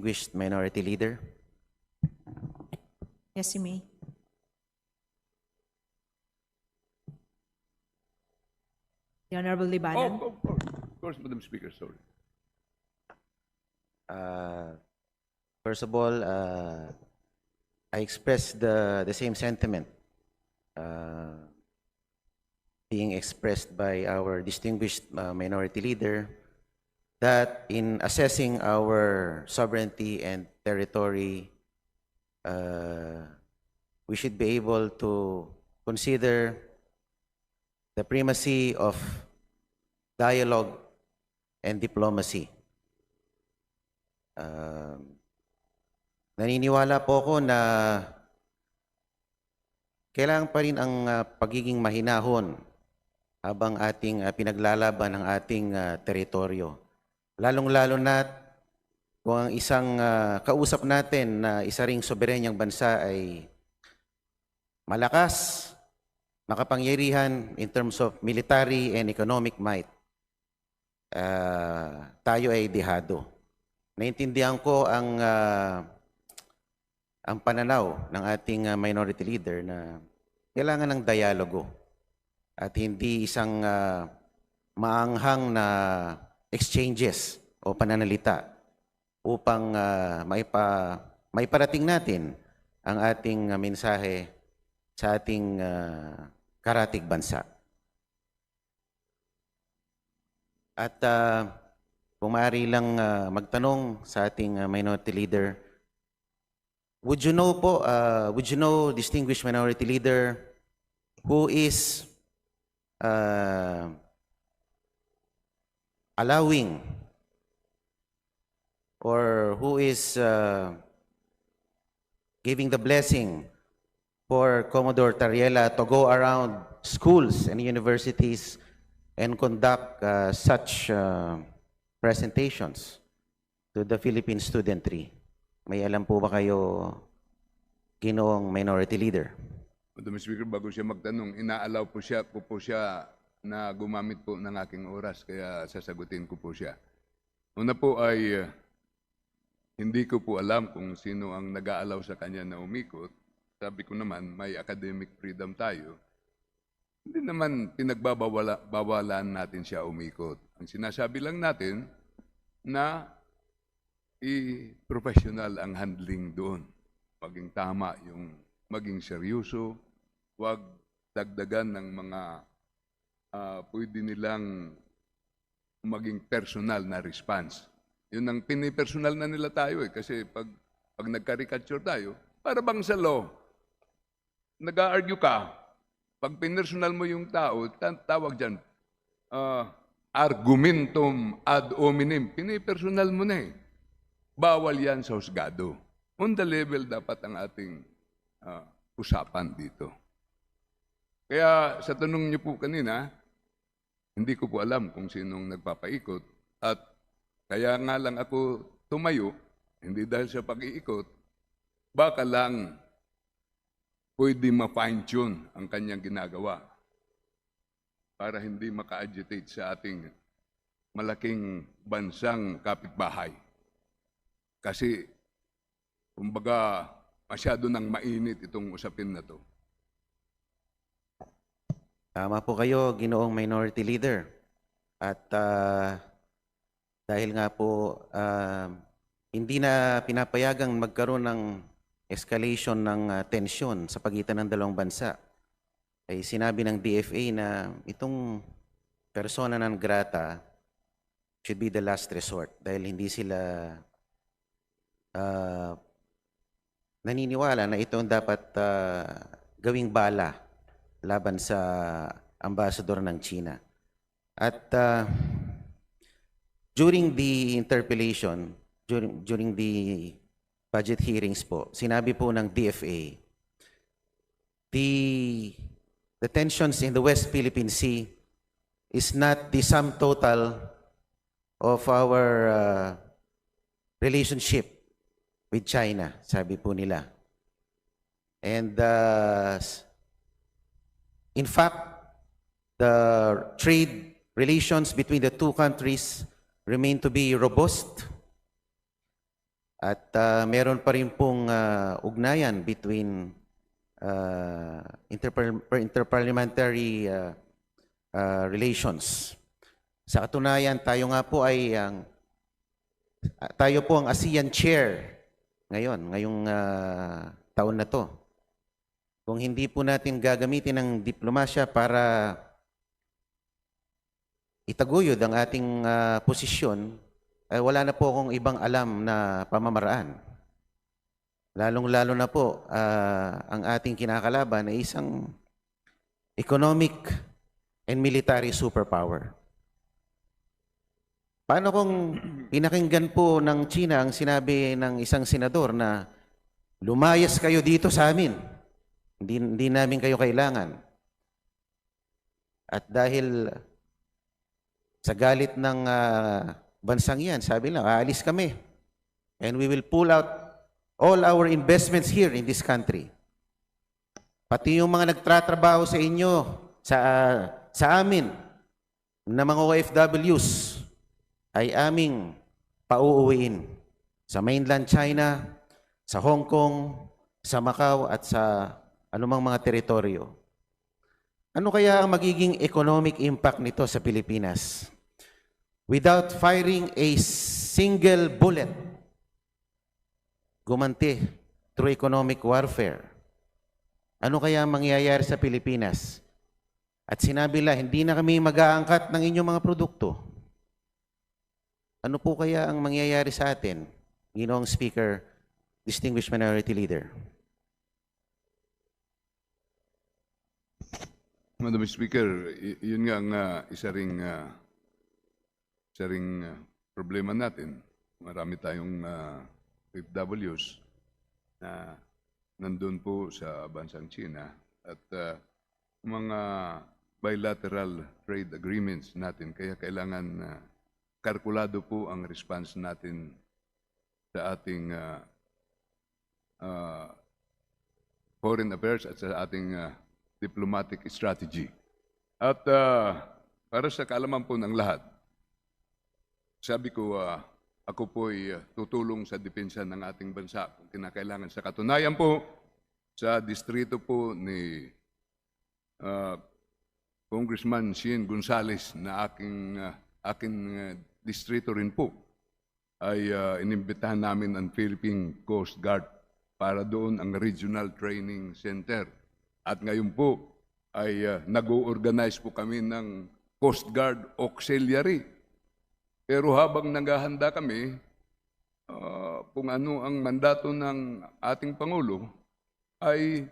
distinguished minority leader. Yes, you may. The Honorable Libanan. Of course, Madam Speaker, sorry. First of all, I express the same sentiment being expressed by our distinguished minority leader, that in assessing our sovereignty and territory, we should be able to consider the primacy of dialogue and diplomacy. Naniniwala po ako na kailangan pa rin ang pagiging mahinahon habang ating pinaglalaban ang ating teritoryo. Lalong-lalo na kung ang isang kausap natin na isa ring soberenyang bansa ay malakas, makapangyarihan in terms of military and economic might, tayo ay dehado. Naintindihan ko ang pananaw ng ating minority leader na kailangan ng dialogo at hindi isang maanghang na exchanges o pananalita upang maiparating natin ang ating mensahe sa ating karatig bansa. At kung maaari lang magtanong sa ating minority leader, would you know, distinguished minority leader, who is allowing or who is giving the blessing for Commodore Tariela to go around schools and universities and conduct such presentations to the Philippine studentry? May alam po ba kayo, Ginoong minority leader? Madam Speaker, bago siya magtanong, inaalaw po siya na gumamit po ng aking oras, kaya sasagutin ko po siya. Una po ay hindi ko po alam kung sino ang nag-aalaw sa kanya na umikot. Sabi ko naman, may academic freedom tayo. Hindi naman pinagbabawalan natin siya umikot. Ang sinasabi lang natin na professional ang handling doon. Maging tama yung maging seryoso, huwag dagdagan ng mga pwede nilang maging personal na response. Yun ang pinipersonal na nila tayo kasi pag nagcaricature tayo, para bang sa law, nag-a-argue ka, pag pinersonal mo yung tao, tawag dyan, argumentum ad hominem, pinipersonal mo na eh. Bawal yan sa husgado. On the level dapat ang ating usapan dito. Kaya sa tanong niyo po kanina, hindi ko po alam kung sinong nagpapaikot at kaya nga lang ako tumayo, hindi dahil sa pag-iikot, baka lang pwede ma-fine-tune ang kanyang ginagawa para hindi maka-agitate sa ating malaking bansang kapitbahay. Kasi, kumbaga, masyado nang mainit itong usapin na to. Tama po kayo, Ginoong minority leader. At dahil nga po hindi na pinapayagang magkaroon ng escalation ng tensyon sa pagitan ng dalawang bansa, ay sinabi ng DFA na itong persona non grata should be the last resort dahil hindi sila naniniwala na ito ang dapat gawing bala laban sa ambassador ng China. At during the interpellation, during the budget hearings po, sinabi po ng DFA, the tensions in the West Philippine Sea is not the sum total of our relationship with China, sabi po nila. And in fact, the trade relations between the two countries remain to be robust. At meron pa rin pong ugnayan between interparliamentary relations. Sa katunayan, tayo nga po ay tayo po ang ASEAN Chair ngayong taon na to. Kung hindi po natin gagamitin ang diplomasya para itaguyod ang ating posisyon, ay wala na po akong ibang alam na pamamaraan. Lalong-lalo na po, ang ating kinakalaban ay isang economic and military superpower. Paano kung pinakinggan po ng China ang sinabi ng isang senador na lumayas kayo dito sa amin, hindi namin kayo kailangan. At dahil sa galit ng bansang yan, sabi lang, aalis kami. And we will pull out all our investments here in this country. Pati yung mga nagtratrabaho sa inyo, sa amin, na mga OFWs, ay aming pauuwiin sa mainland China, sa Hong Kong, sa Macau, at sa anumang mga teritoryo. Ano kaya ang magiging economic impact nito sa Pilipinas? Without firing a single bullet, gumanti through economic warfare. Ano kaya ang mangyayari sa Pilipinas? At sinabi lang, hindi na kami mag-aangkat ng inyong mga produkto. Ano po kaya ang mangyayari sa atin, Ginoong Speaker, Distinguished Minority Leader? Madam Speaker, yun nga ang isa ring problema natin. Marami tayong OFWs na nandun po sa bansang China at mga bilateral trade agreements natin. Kaya kailangan kalkulado po ang response natin sa ating foreign affairs at sa ating diplomatic strategy. At para sa kaalaman po ng lahat, sabi ko, ako po'y tutulong sa depensa ng ating bansa kung kinakailangan. Sa katunayan po, sa distrito po ni Congressman Sheen Gonzales na aking distrito rin po, ay inimbitahan namin ang Philippine Coast Guard para doon ang Regional Training Center. At ngayon po ay nag-organize po kami ng Coast Guard Auxiliary. Pero habang naghahanda kami, kung ano ang mandato ng ating Pangulo, ay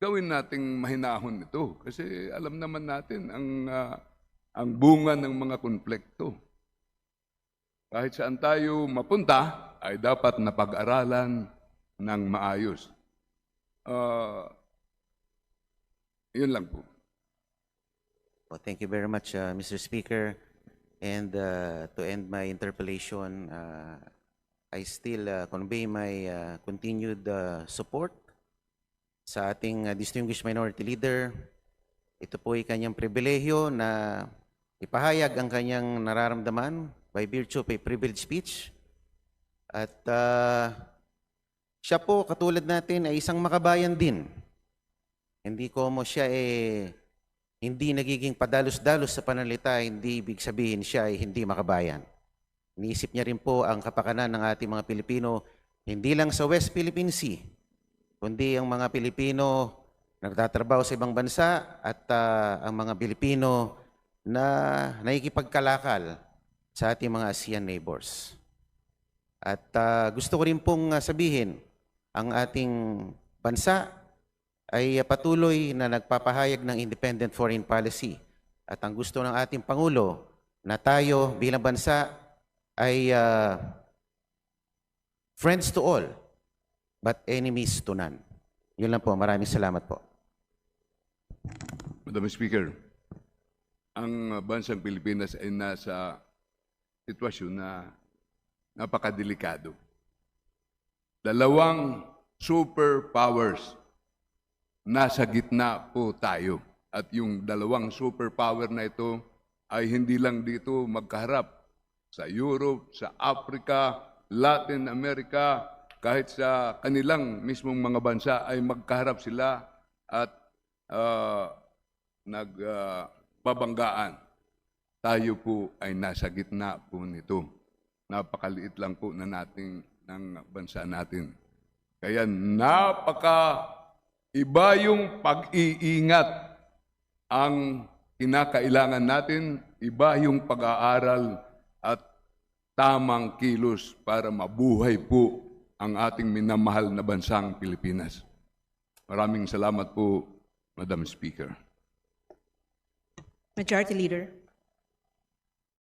gawin nating mahinahon ito. Kasi alam naman natin ang bunga ng mga konflikto. Kahit saan tayo mapunta, ay dapat napag-aralan ng maayos. Yun lang po. Well, thank you very much, Mr. Speaker. And to end my interpellation, I still convey my continued support sa ating distinguished minority leader. Ito po ay kanyang pribilehyo na ipahayag ang kanyang nararamdaman by virtue of a privileged speech. At siya po, katulad natin, ay isang makabayan din. Hindi ko mo siya hindi nagiging padalos-dalos sa panalita, hindi ibig sabihin siya ay hindi makabayan. Iniisip niya rin po ang kapakanan ng ating mga Pilipino, hindi lang sa West Philippine Sea, kundi ang mga Pilipino nagtatrabaho sa ibang bansa at ang mga Pilipino na nakikipagkalakal sa ating mga ASEAN neighbors. At gusto ko rin pong sabihin, ang ating bansa ay patuloy na nagpapahayag ng independent foreign policy. At ang gusto ng ating Pangulo na tayo bilang bansa ay friends to all, but enemies to none. Yun lang po. Maraming salamat po. Madam Speaker, ang bansang Pilipinas ay nasa sitwasyon na napakadelikado. Dalawang superpowers, nasa gitna po tayo. At yung dalawang superpower na ito ay hindi lang dito magkaharap. Sa Europe, sa Africa, Latin America, kahit sa kanilang mismong mga bansa ay magkaharap sila at nagbabanggaan. Tayo po ay nasa gitna po nito. Napakaliit lang po na ng bansa natin. Kaya iba yung pag-iingat ang kinakailangan natin, iba yung pag-aaral at tamang kilos para mabuhay po ang ating minamahal na bansang Pilipinas. Maraming salamat po, Madam Speaker. Majority Leader.